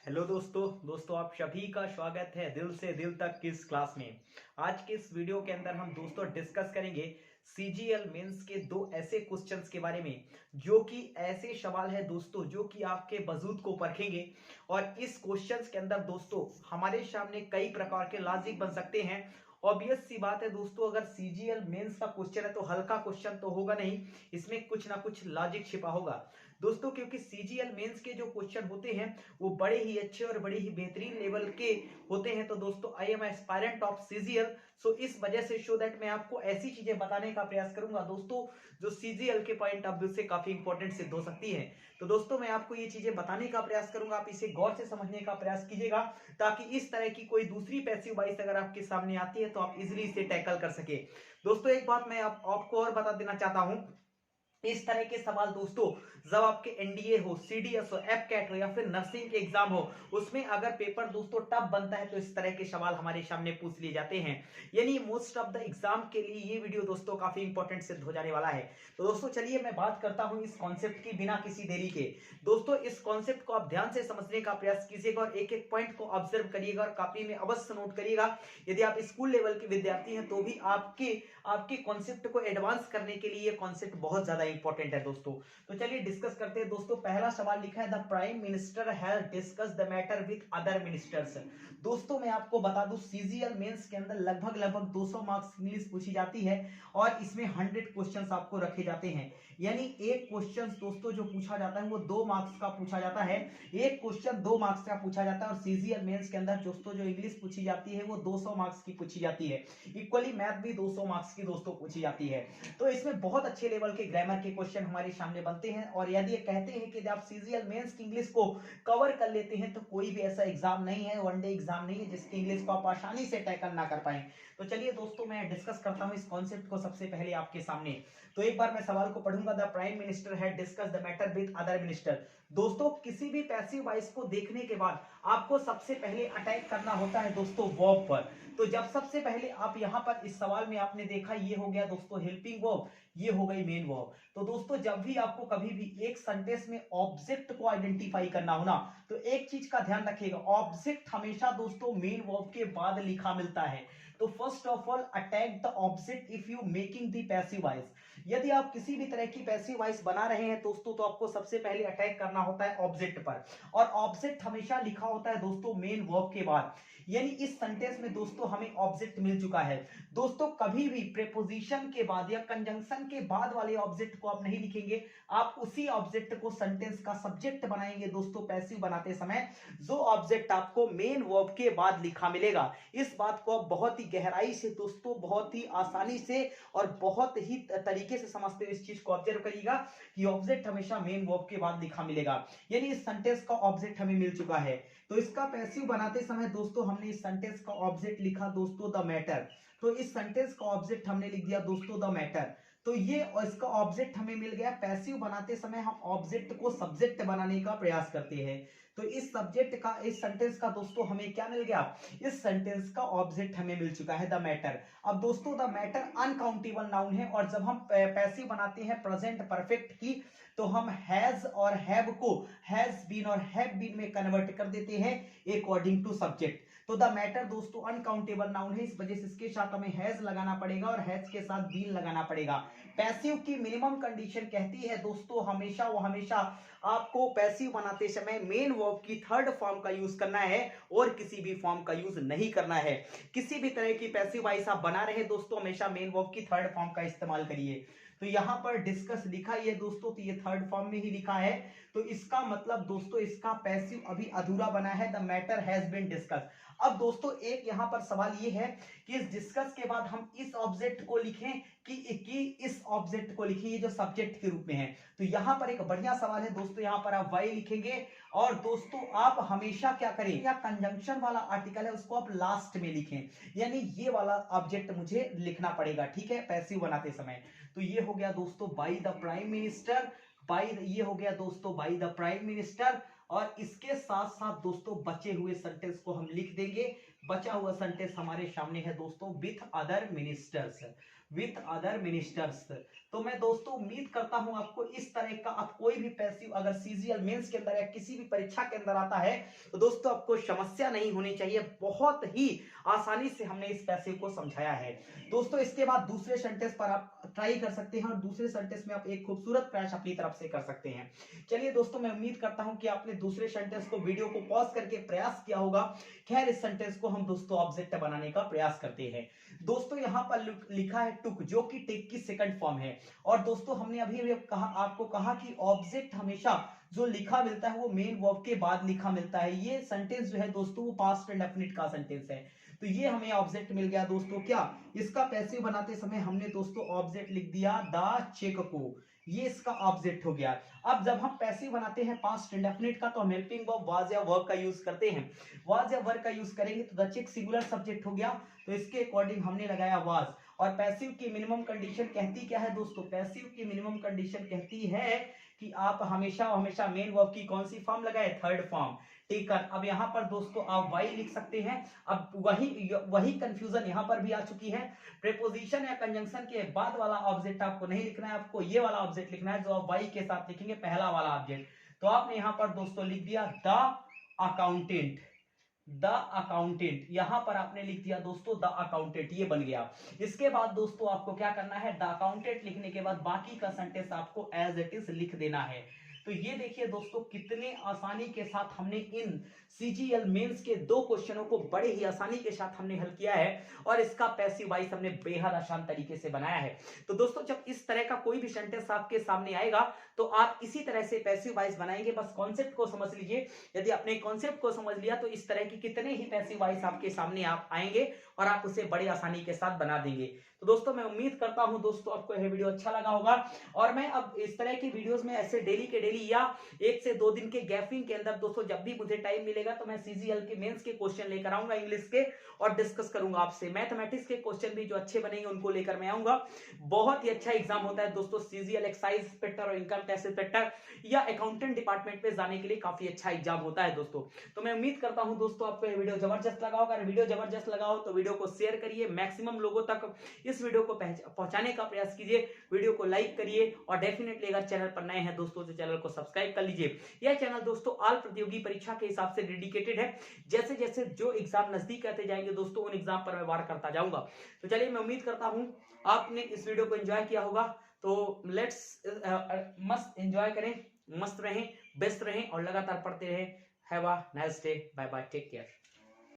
Hello दोस्तों आप सभी का स्वागत है दिल से दिल तक किस क्लास में। आज के इस वीडियो के अंदर हम दोस्तों डिस्कस करेंगे सीजीएल मेंस के दो ऐसे क्वेश्चंस के बारे में जो कि ऐसे सवाल है दोस्तों जो कि आपके वजूद को परखेंगे। और इस क्वेश्चंस के अंदर दोस्तों हमारे सामने कई प्रकार के लॉजिक बन सकते हैं। ऑब्वियस सी बात है दोस्तों, अगर सीजीएल मेंस का क्वेश्चन है तो हल्का क्वेश्चन तो होगा नहीं, इसमें कुछ ना कुछ लॉजिक छिपा होगा दोस्तों, क्योंकि सीजीएल मेंस के जो क्वेश्चन होते हैं वो बड़े ही अच्छे और बड़े ही बेहतरीन लेवल के होते हैं। तो दोस्तों I am aspirant of CGL, so इस वजह से शो दैट मैं आपको ऐसी चीजें बताने का प्रयास करूंगा दोस्तों जो सीजीएल के पॉइंट ऑफ व्यू से काफी इंपॉर्टेंट सिद्ध हो सकती है। तो दोस्तों मैं आपको ये चीजें बताने का प्रयास करूंगा, आप इसे गौर से समझने का प्रयास कीजिएगा ताकि इस तरह की कोई दूसरी पैसिव वॉइस अगर आपके सामने आती है तो आप इजिली इसे टैकल कर सके। दोस्तों एक बात मैं आपको और बता देना चाहता हूं, इस तरह के सवाल दोस्तों जब आपके एनडीए हो, सीडीएस हो, एफ कैट हो या फिर नर्सिंग के एग्जाम हो, उसमें अगर पेपर दोस्तों टफ बनता है तो इस तरह के सवाल हमारे सामने पूछ लिए जाते हैं। यानी मोस्ट ऑफ द एग्जाम के लिए ये वीडियो दोस्तों काफी इंपॉर्टेंट सिद्ध हो जाने वाला है। तो दोस्तों चलिए मैं बात करता हूं इस कॉन्सेप्ट की बिना किसी देरी के। दोस्तों इस कॉन्सेप्ट को आप ध्यान से समझने का प्रयास कीजिएगा और एक एक पॉइंट को ऑब्जर्व करिएगा और कॉपी में अवश्य नोट करिएगा। यदि आप स्कूल लेवल के विद्यार्थी हैं तो भी आपके कॉन्सेप्ट को एडवांस करने के लिए ये कॉन्सेप्ट बहुत ज्यादा इंपॉर्टेंट है दोस्तों। तो चलिए डिस्कस करते हैं दोस्तों। पहला सवाल लिखा है the prime minister has discuss the matter with other ministers. दोस्तों मैं आपको बता दूं सीजीएल मेंस के अंदर लगभग 200 मार्क्स इंग्लिश पूछी जाती है और इसमें 100 क्वेश्चंस आपको रखे जाते हैं। यानी एक क्वेश्चन दोस्तों जो पूछा जाता है वो 2 मार्क्स का पूछा जाता है, एक क्वेश्चन 2 मार्क्स का पूछा जाता है। और सीजीएल मेंस के अंदर दोस्तों जो इंग्लिश पूछी जाती है वो 200 मार्क्स की पूछी जाती है। इक्वली मैथ भी 200 मार्क्स की दोस्तों पूछी जाती है। तो इसमें बहुत अच्छे लेवल के ग्रामर के क्वेश्चन हमारे सामने बनते हैं। और यदि ये कहते हैं कि आप सीजीएल मेंस की इंग्लिश को कवर कर लेते हैं तो कोई भी ऐसा एग्जाम नहीं है, वनडे एग्जाम नहीं है जिसकी इंग्लिश को आप आसानी से टैकल ना कर पाए। तो चलिए दोस्तों मैं डिस्कस करता हूं इस कॉन्सेप्ट को सबसे पहले आपके सामने। तो एक बार मैं सवाल को पढ़ूंगा। The prime minister had discuss the matter with other minister. दोस्तों किसी भी पैसिव वॉइस को देखने के बाद आपको सबसे पहले अटैक करना होता है दोस्तों वर्ब पर। तो जब सबसे पहले आप यहां पर इस सवाल में आपने देखा ये हो गया दोस्तों हेल्पिंग वर्ब, ये हो गई मेन वर्ब। तो दोस्तों जब भी आपको कभी भी एक सेंटेंस में ऑब्जेक्ट को आइडेंटिफाई करना हो ना तो एक चीज का ध्यान रखिएगा, ऑब्जेक्ट हमेशा दोस्तों मेन वर्ब के बाद लिखा मिलता है। तो first of all attack the object if you making the passive voice. यदि आप किसी भी तरह की पैसिव वॉइस बना रहे हैं दोस्तों तो आपको सबसे पहले अटैक करना होता है ऑब्जेक्ट पर। और ऑब्जेक्ट हमेशा लिखा होता है दोस्तों मेन वर्ब के बाद। यानी इस सेंटेंस में दोस्तों हमें ऑब्जेक्ट मिल चुका है। दोस्तों कभी भी प्रीपोजिशन के बाद या कंजंक्शन के बाद वाले ऑब्जेक्ट को आप नहीं लिखेंगे, आप उसी ऑब्जेक्ट को सेंटेंस का सब्जेक्ट बनाएंगे दोस्तों पैसिव बनाते समय, जो ऑब्जेक्ट आपको मेन वर्ब के बाद लिखा मिलेगा। इस बात को आप बहुत ही गहराई से दोस्तों, बहुत ही आसानी से और बहुत ही तरीके से समझते हुए इस चीज को ऑब्जर्व करिएगा कि ऑब्जेक्ट हमेशा मेन वर्ब के बाद लिखा मिलेगा। यानी इस सेंटेंस का ऑब्जेक्ट हमें मिल चुका है। तो इसका पैसिव बनाते समय दोस्तों हमने इस सेंटेंस का ऑब्जेक्ट लिखा दोस्तों द मैटर। तो इस सेंटेंस का ऑब्जेक्ट हमने लिख दिया दोस्तों द मैटर। तो ये और इसका ऑब्जेक्ट हमें मिल गया। पैसिव बनाते समय हम ऑब्जेक्ट को सब्जेक्ट बनाने का प्रयास करते हैं। तो इस सब्जेक्ट का, इस सेंटेंस का दोस्तों हमें क्या मिल गया, इस सेंटेंस का ऑब्जेक्ट हमें मिल चुका है द मैटर। अब दोस्तों द मैटर अनकाउंटेबल नाउन है और जब हम पैसिव बनाते हैं प्रेजेंट परफेक्ट की तो हम हैज और हैव को हैज बीन और हैव बीन में कन्वर्ट कर देते हैं अकॉर्डिंग टू सब्जेक्ट। तो द मैटर दोस्तों अनकाउंटेबल नाउन है, इस वजह से इसके साथ हमें हैज लगाना पड़ेगा और हैज के साथ बीन लगाना पड़ेगा। पैसिव की मिनिमम कंडीशन कहती है दोस्तों हमेशा आपको पैसिव बनाते समय मेन वर्ब की थर्ड फॉर्म का यूज करना है और किसी भी फॉर्म का यूज नहीं करना है। किसी भी तरह की पैसिव वॉइस आप बना रहे हैं दोस्तों हमेशा मेन वर्ब की थर्ड फॉर्म का इस्तेमाल करिए। तो यहां पर डिस्कस लिखा ही है दोस्तों, तो ये थर्ड फॉर्म में ही लिखा है। तो इसका मतलब दोस्तों इसका पैसिव अभी अधूरा बना है, the matter has been discuss. अब दोस्तों एक यहां पर सवाल ये है कि इस डिस्कस के बाद हम इस ऑब्जेक्ट को लिखें कि इस ऑब्जेक्ट को लिखें, ये जो सब्जेक्ट के रूप में है। तो यहां पर एक बढ़िया सवाल है दोस्तों, यहां पर आप वाई लिखेंगे और दोस्तों आप हमेशा क्या करें, या कंजंक्शन वाला आर्टिकल है उसको आप लास्ट में लिखें। यानी ये वाला ऑब्जेक्ट मुझे लिखना पड़ेगा, ठीक है, पैसिव बनाते समय। तो ये हो गया दोस्तों बाय द प्राइम मिनिस्टर, ये हो गया दोस्तों बाय द प्राइम मिनिस्टर। और इसके साथ साथ दोस्तों बचे हुए सेंटेंस को हम लिख देंगे। बचा हुआ सेंटेंस हमारे सामने है दोस्तों with other ministers, with other ministers. तो मैं दोस्तों उम्मीद करता हूं आपको इस तरह का आप कोई भी पैसिव अगर सीजीएल मेंस के अंदर या किसी भी परीक्षा के अंदर आता है तो दोस्तों आपको समस्या नहीं होनी चाहिए। बहुत ही आसानी से हमने इस पैसिव को समझाया है दोस्तों। इसके बाद दूसरे सेंटेंस पर आप ट्राई कर सकते हैं और दूसरे सेंटेंस में आप एक खूबसूरत प्रयास अपनी तरफ से कर सकते हैं। चलिए दोस्तों, मैं उम्मीद करता हूं कि आपने दूसरे सेंटेंस को वीडियो को पॉज करके प्रयास किया होगा। खैर, इस सेंटेंस को हम दोस्तों ऑब्जेक्ट बनाने का प्रयास करते हैं। दोस्तों यहां पर लिखा है टुक, जो कि टेक की सेकंड फॉर्म है। और दोस्तों हमने अभी आपको कहा कि ऑब्जेक्ट हमेशा जो लिखा मिलता है वो मेन वर्ब के बाद लिखा मिलता है। ये सेंटेंस जो है दोस्तों वो पास्ट इंडेफिनिट का सेंटेंस है, तो ये हमें ऑब्जेक्ट मिल गया दोस्तों। क्या इसका पैसिव बनाते समय हमने दोस्तों ऑब्जेक्ट लिख दिया द चेक को, ये इसका ऑब्जेक्ट हो गया। अब जब हम पैसिव बनाते हैं पास्ट इंडेफिनिट का तो हम हेल्पिंग वर्ब वाज या वर्ब का यूज करते हैं। वाज या वर्ब का यूज करेंगे तो द चेक सिंगुलर सब्जेक्ट हो गया, तो इसके अकॉर्डिंग हमने लगाया वाज। और पैसिव की मिनिमम कंडीशन कहती क्या है दोस्तों? पैसिव की मिनिमम कंडीशन कहती है कि आप हमेशा हमेशा मेन वर्ब की कौन सी फॉर्म लगाए? Third form. टेकन। अब यहां पर दोस्तों आप वाई लिख सकते हैं। अब वही कंफ्यूजन यहां पर भी आ चुकी है। प्रीपोजिशन या कंजंक्शन के बाद वाला ऑब्जेक्ट आपको नहीं लिखना है, आपको ये वाला ऑब्जेक्ट लिखना है जो आप वाई के साथ लिखेंगे, पहला वाला ऑब्जेक्ट। तो आपने यहां पर दोस्तों लिख दिया द अकाउंटेंट। द अकाउंटेंट यहां पर आपने लिख दिया दोस्तों द अकाउंटेंट, ये बन गया। इसके बाद दोस्तों आपको क्या करना है? द अकाउंटेंट लिखने के बाद बाकी का सेंटेंस आपको एज इट इज लिख देना है। तो ये देखिए दोस्तों कितने आसानी के साथ हमने इन सीजीएल मेंस के दो क्वेश्चनों को बड़े ही आसानी के साथ हमने हल किया है और इसका पैसिव वाइज हमने बेहद आसान तरीके से बनाया है। तो दोस्तों जब इस तरह का कोई भी सेंटेंस आपके सामने आएगा तो आप इसी तरह से पैसिव वाइज बनाएंगे। बस कॉन्सेप्ट को समझ लीजिए। यदि आपने कॉन्सेप्ट को समझ लिया तो इस तरह की कितने ही पैसिव वाइज आपके सामने आप आएंगे और आप उसे बड़ी आसानी के साथ बना देंगे। तो दोस्तों मैं उम्मीद करता हूं दोस्तों आपको यह वीडियो अच्छा लगा होगा और मैं अब इस तरह की वीडियोस में ऐसे डेली के डेली या 1 से 2 दिन के गैपिंग के अंदर दोस्तों जब भी मुझे टाइम मिलेगा तो मैं सीजीएल के मेंस के क्वेश्चन लेकर आऊंगा इंग्लिश के और डिस्कस करूंगा आपसे। मैथमेटिक्स के क्वेश्चन भी जो अच्छे बनेंगे उनको लेकर मैं आऊंगा। बहुत ही अच्छा एग्जाम होता है दोस्तों सीजीएल एक्साइज इंस्पेक्टर और इनकम टैक्स इंस्पेक्टर या अकाउंटेंट डिपार्टमेंट में जाने के लिए काफी अच्छा एग्जाम होता है दोस्तों। तो मैं उम्मीद करता हूं दोस्तों आपको ये वीडियो जबरदस्त लगा होगा। अगर वीडियो जबरदस्त लगा हो तो वीडियो को शेयर करिए, मैक्सिमम लोगों तक इस वीडियो को पहुंचाने का प्रयास कीजिए। वीडियो को लाइक करिए और डेफिनेटली अगर चैनल पर नए हैं दोस्तों तो चैनल को सब्सक्राइब कर लीजिए। यह चैनल दोस्तों ऑल प्रतियोगी परीक्षा के हिसाब से डेडिकेटेड है। जैसे जैसे जो एग्जाम नजदीक आते जाएंगे दोस्तों उन एग्जाम पर मैं वार करता जाऊंगा। तो चलिए मैं उम्मीद करता हूं आपने इस वीडियो को एंजॉय किया होगा। तो लेट्स मस्त एंजॉय करें, मस्त रहें, बेस्ट रहें और लगातार पढ़ते रहें। Have a nice day, bye bye, take care.